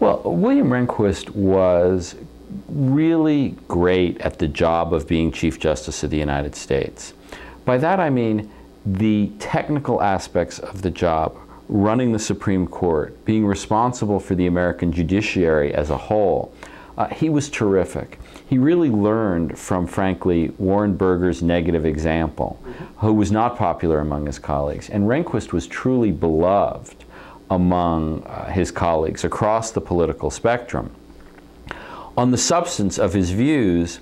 Well, William Rehnquist was really great at the job of being Chief Justice of the United States. By that I mean the technical aspects of the job, running the Supreme Court, being responsible for the American judiciary as a whole. He was terrific. He really learned from, frankly, Warren Burger's negative example, who was not popular among his colleagues. And Rehnquist was truly beloved among his colleagues across the political spectrum. On the substance of his views,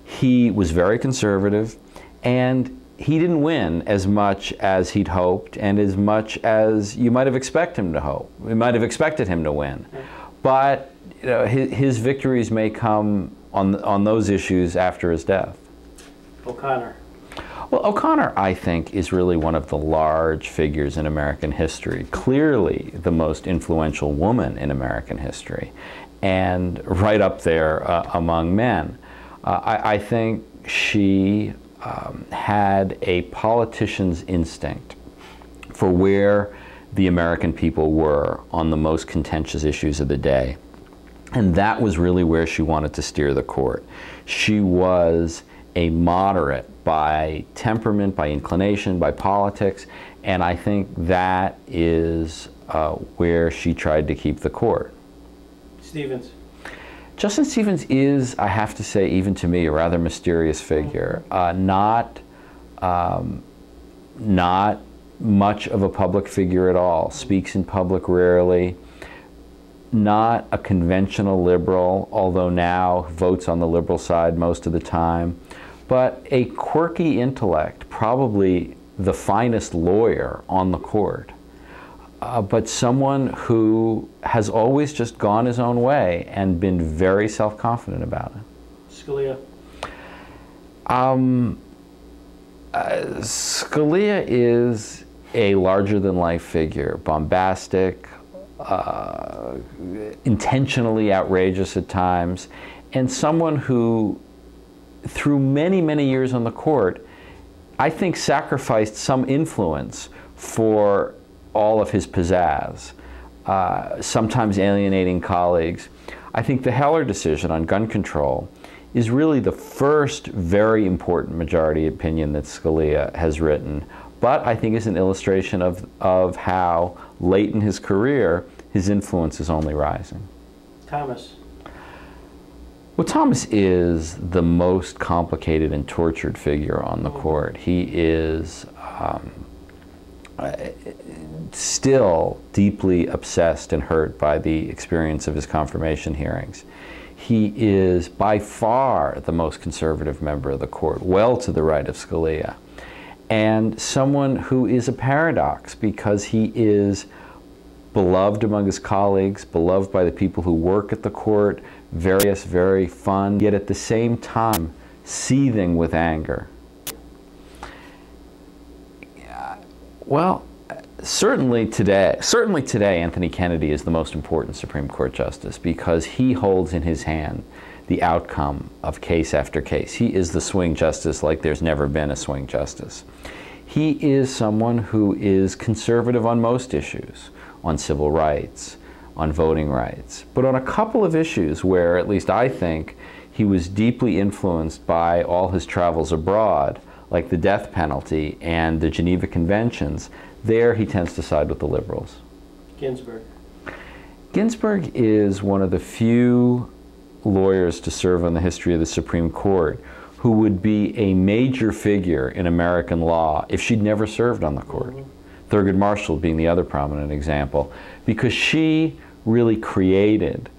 he was very conservative, and he didn't win as much as he'd hoped and as much as you might have expected him to hope. You might have expected him to win. But you know, his victories may come on those issues after his death. O'Connor. Well, O'Connor, I think, is really one of the large figures in American history, clearly the most influential woman in American history, and right up there among men. I think she had a politician's instinct for where the American people were on the most contentious issues of the day. And that was really where she wanted to steer the court. She was a moderate by temperament, by inclination, by politics, and I think that is where she tried to keep the court. Stevens. Justice Stevens is, I have to say, even to me, a rather mysterious figure. Not much of a public figure at all, speaks in public rarely, not a conventional liberal, although now votes on the liberal side most of the time, but a quirky intellect, probably the finest lawyer on the court, but someone who has always just gone his own way and been very self-confident about it. Scalia. Scalia is a larger-than-life figure, bombastic, intentionally outrageous at times, and someone who, through many, many years on the court, I think sacrificed some influence for all of his pizzazz, sometimes alienating colleagues. I think the Heller decision on gun control is really the first very important majority opinion that Scalia has written, but I think is an illustration of how late in his career his influence is only rising. Thomas. Well, Thomas is the most complicated and tortured figure on the court. He is still deeply obsessed and hurt by the experience of his confirmation hearings. He is by far the most conservative member of the court, well to the right of Scalia, and someone who is a paradox because he is beloved among his colleagues, beloved by the people who work at the court, very fun, yet at the same time seething with anger. Well, certainly today, Anthony Kennedy is the most important Supreme Court justice because he holds in his hand the outcome of case after case. He is the swing justice like there's never been a swing justice. He is someone who is conservative on most issues, on civil rights, on voting rights, but on a couple of issues where, at least I think, he was deeply influenced by all his travels abroad, like the death penalty and the Geneva Conventions. There he tends to side with the liberals. Ginsburg. Ginsburg is one of the few lawyers to serve on the history of the Supreme Court who would be a major figure in American law if she'd never served on the court. Thurgood Marshall being the other prominent example, because she really created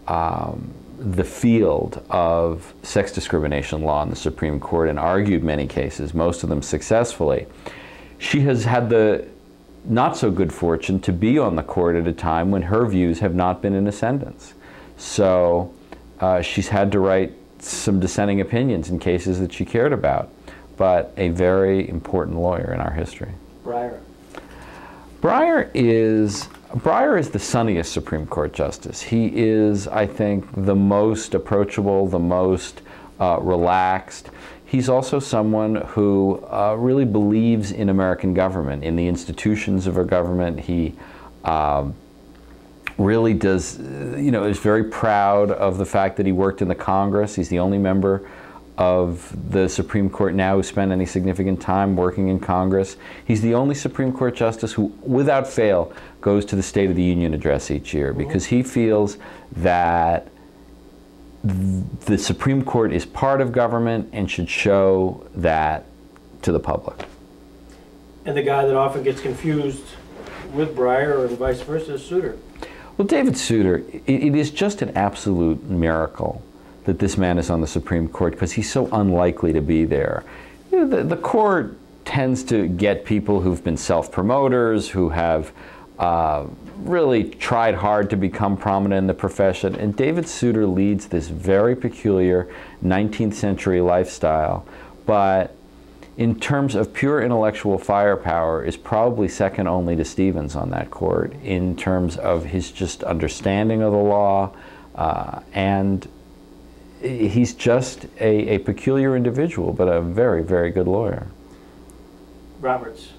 the field of sex discrimination law in the Supreme Court and argued many cases, most of them successfully. She has had the not so good fortune to be on the court at a time when her views have not been in ascendance. So she's had to write some dissenting opinions in cases that she cared about, but a very important lawyer in our history. Breyer. Breyer is the sunniest Supreme Court justice. He is, I think, the most approachable, the most relaxed. He's also someone who really believes in American government, in the institutions of our government. He really does, is very proud of the fact that he worked in the Congress. He's the only member of the Supreme Court now who spent any significant time working in Congress. He's the only Supreme Court justice who, without fail, goes to the State of the Union address each year because he feels that the Supreme Court is part of government and should show that to the public. And the guy that often gets confused with Breyer and vice versa is Souter. Well, David Souter, it is just an absolute miracle that this man is on the Supreme Court because he's so unlikely to be there. The court tends to get people who've been self-promoters, who have really tried hard to become prominent in the profession, and David Souter leads this very peculiar 19th century lifestyle, but in terms of pure intellectual firepower is probably second only to Stevens on that court in terms of his just understanding of the law, and he's just a peculiar individual, but a very, very good lawyer. Roberts.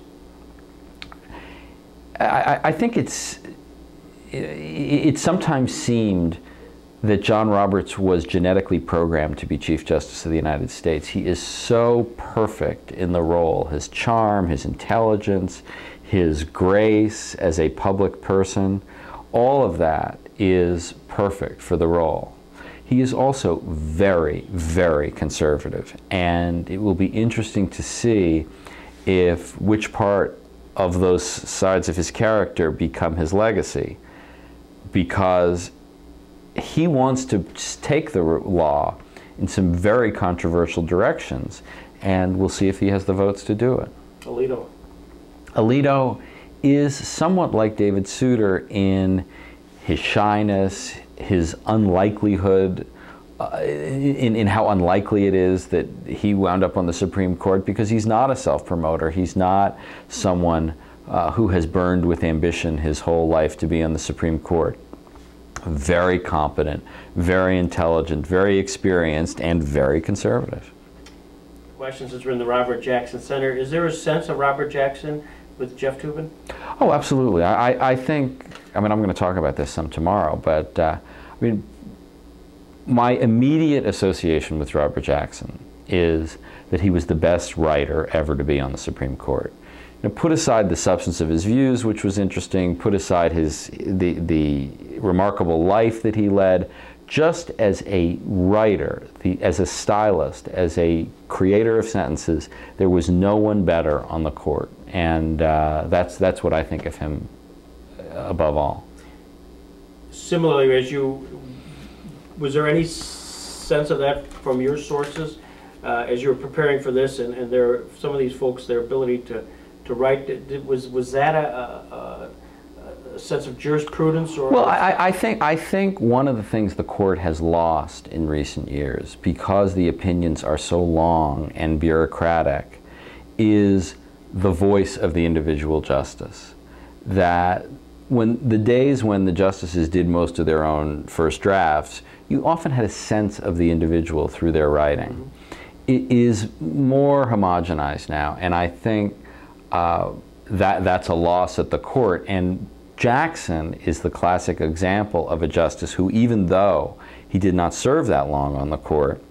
I think it sometimes seemed that John Roberts was genetically programmed to be Chief Justice of the United States. He is so perfect in the role. His charm, his intelligence, his grace as a public person, all of that is perfect for the role. He is also very, very conservative, and it will be interesting to see which part of those sides of his character become his legacy, because he wants to take the law in some very controversial directions, and we'll see if he has the votes to do it. Alito. Alito is somewhat like David Souter in his shyness, his unlikelihood, in how unlikely it is that he wound up on the Supreme Court, because he's not a self-promoter. He's not someone who has burned with ambition his whole life to be on the Supreme Court. Very competent, very intelligent, very experienced, and very conservative. Questions is in the Robert Jackson Center. Is there a sense of Robert Jackson with Jeff Toobin? Oh, absolutely. I think, I'm going to talk about this some tomorrow, but my immediate association with Robert Jackson is that he was the best writer ever to be on the Supreme Court. Now, put aside the substance of his views, which was interesting, put aside the remarkable life that he led, just as a writer, as a stylist, as a creator of sentences, there was no one better on the court. And that's what I think of him above all. Similarly, was there any sense of that from your sources as you were preparing for this, and there some of these folks, their ability to write, was that a sense of jurisprudence? Or well, I think one of the things the court has lost in recent years, because the opinions are so long and bureaucratic, is the voice of the individual justice. That the days when the justices did most of their own first drafts, you often had a sense of the individual through their writing. It is more homogenized now, and I think that's a loss at the court. And Jackson is the classic example of a justice who, even though he did not serve that long on the court,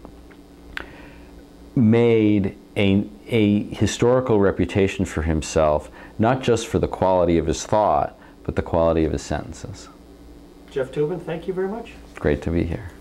made a historical reputation for himself, not just for the quality of his thought, but the quality of his sentences. Jeff Toobin, thank you very much. Great to be here.